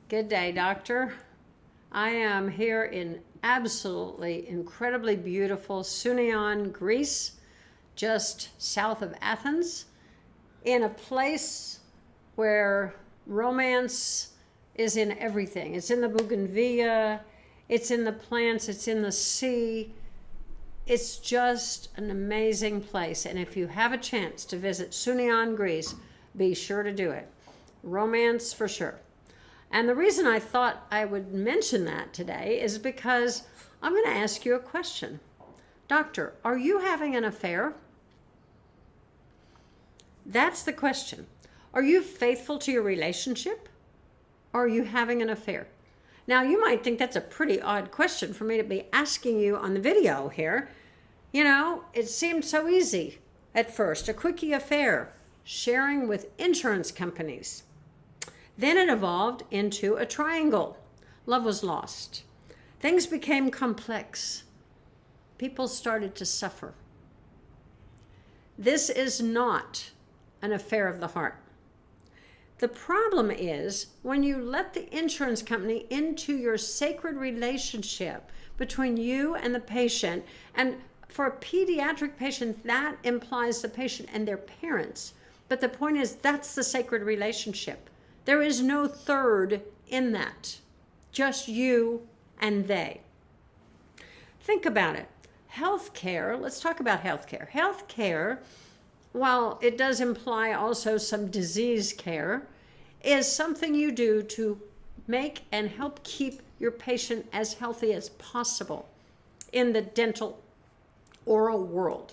Good day, doctor. I am here in absolutely incredibly beautiful Sunion, Greece, just south of Athens, in a place where romance is in everything. It's in the bougainvillea, it's in the plants, it's in the sea. It's just an amazing place. And if you have a chance to visit Sunion, Greece, be sure to do it. Romance for sure. And the reason I thought I would mention that today is because I'm going to ask you a question. Doctor, are you having an affair? That's the question. Are you faithful to your relationship? Or are you having an affair? Now, you might think that's a pretty odd question for me to be asking you on the video here. You know, it seemed so easy at first, a quickie affair, sharing with insurance companies. Then it evolved into a triangle. Love was lost. Things became complex. People started to suffer. This is not an affair of the heart. The problem is when you let the insurance company into your sacred relationship between you and the patient, and for a pediatric patient, that implies the patient and their parents. But the point is, that's the sacred relationship. There is no third in that, just you and they. Think about it. Healthcare, let's talk about healthcare. Healthcare, while it does imply also some disease care, is something you do to make and help keep your patient as healthy as possible in the dental oral world.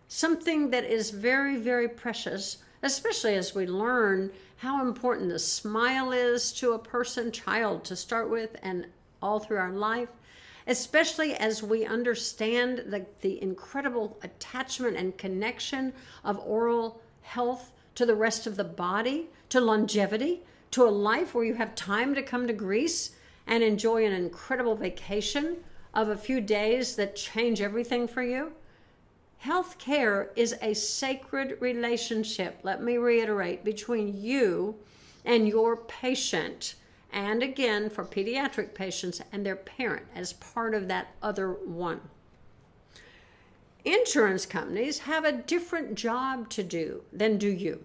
Something that is very, very precious, especially as we learn how important the smile is to a person, child to start with, and all through our life, especially as we understand the incredible attachment and connection of oral health to the rest of the body, to longevity, to a life where you have time to come to Greece and enjoy an incredible vacation of a few days that change everything for you. Healthcare is a sacred relationship, let me reiterate, between you and your patient, and again, for pediatric patients and their parent as part of that other one. Insurance companies have a different job to do than do you.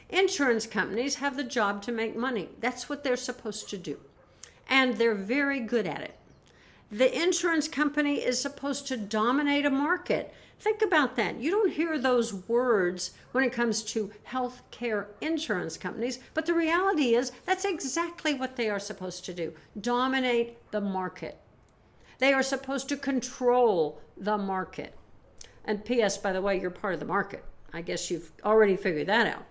Insurance companies have the job to make money. That's what they're supposed to do. And they're very good at it. The insurance company is supposed to dominate a market. Think about that. You don't hear those words when it comes to healthcare insurance companies, but the reality is that's exactly what they are supposed to do. Dominate the market. They are supposed to control the market. And P.S., by the way, you're part of the market. I guess you've already figured that out.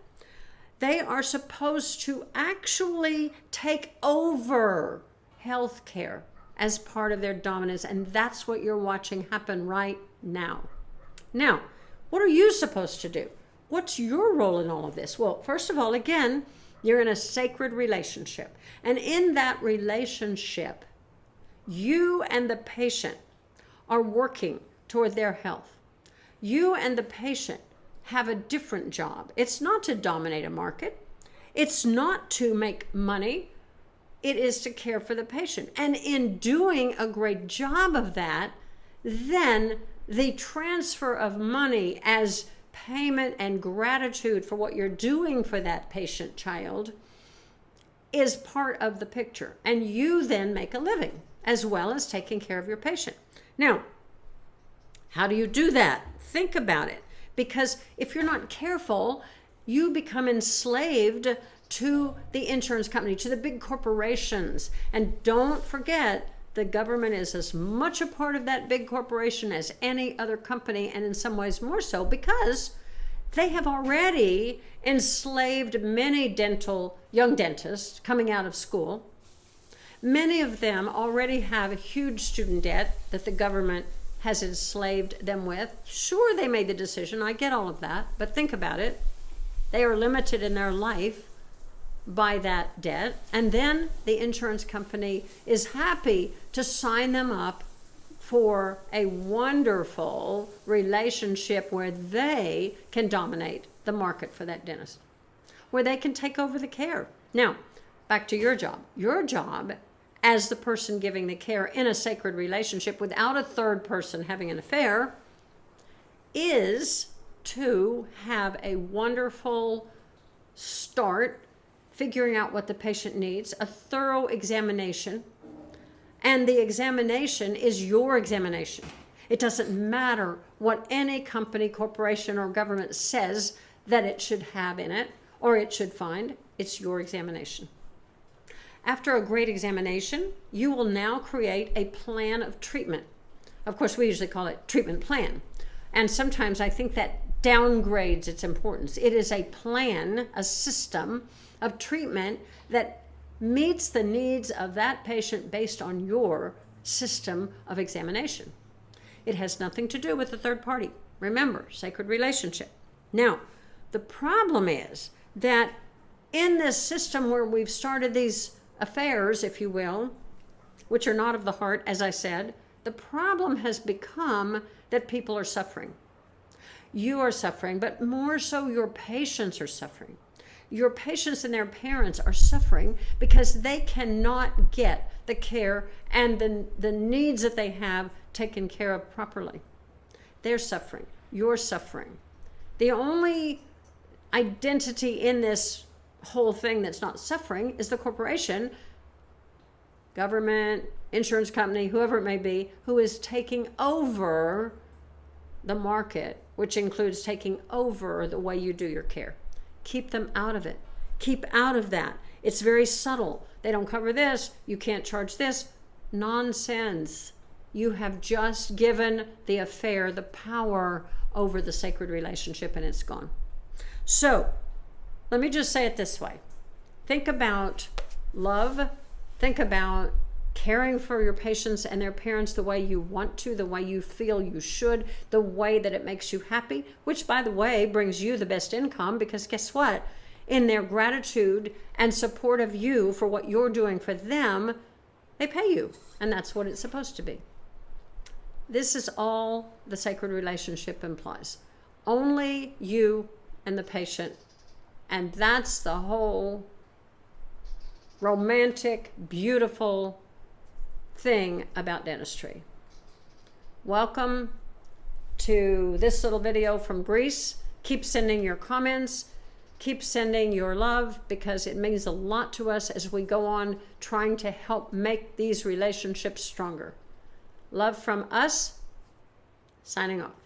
They are supposed to actually take over healthcare as part of their dominance, and that's what you're watching happen right now. Now, what are you supposed to do? What's your role in all of this? Well, first of all, again, you're in a sacred relationship. And in that relationship, you and the patient are working toward their health. You and the patient have a different job. It's not to dominate a market. It's not to make money. It is to care for the patient. And in doing a great job of that, then the transfer of money as payment and gratitude for what you're doing for that patient child is part of the picture. And you then make a living as well as taking care of your patient. Now, how do you do that? Think about it. Because if you're not careful, you become enslaved to the insurance company, to the big corporations. And don't forget, the government is as much a part of that big corporation as any other company, and in some ways more so, because they have already enslaved many young dentists coming out of school. Many of them already have a huge student debt that the government has enslaved them with. Sure, they made the decision, I get all of that, but think about it. They are limited in their life by that debt, and then the insurance company is happy to sign them up for a wonderful relationship where they can dominate the market for that dentist, where they can take over the care. Now, back to your job. Your job as the person giving the care in a sacred relationship without a third person having an affair is to have a wonderful start figuring out what the patient needs, a thorough examination, and the examination is your examination. It doesn't matter what any company, corporation, or government says that it should have in it or it should find. It's your examination. After a great examination, you will now create a plan of treatment. Of course, we usually call it treatment plan. And sometimes I think that downgrades its importance. It is a plan, a system of treatment that meets the needs of that patient based on your system of examination. It has nothing to do with the third party. Remember, sacred relationship. Now, the problem is that in this system where we've started these affairs, if you will, which are not of the heart, as I said, the problem has become that people are suffering. You are suffering, but more so your patients are suffering. Your patients and their parents are suffering because they cannot get the care and the needs that they have taken care of properly. They're suffering. You're suffering. The only identity in this whole thing that's not suffering is the corporation, government, insurance company, whoever it may be, who is taking over the market, which includes taking over the way you do your care. Keep them out of it. Keep out of that. It's very subtle. They don't cover this. You can't charge this. Nonsense. You have just given the affair the power over the sacred relationship, and it's gone. So, let me just say it this way. Think about love. Think about caring for your patients and their parents the way you want to, the way you feel you should, the way that it makes you happy, which, by the way, brings you the best income, because guess what? In their gratitude and support of you for what you're doing for them, they pay you, and that's what it's supposed to be. This is all the sacred relationship implies. Only you and the patient. And that's the whole romantic, beautiful thing about dentistry. Welcome to this little video from Greece. Keep sending your comments. Keep sending your love, because it means a lot to us as we go on trying to help make these relationships stronger. Love from us. Signing off.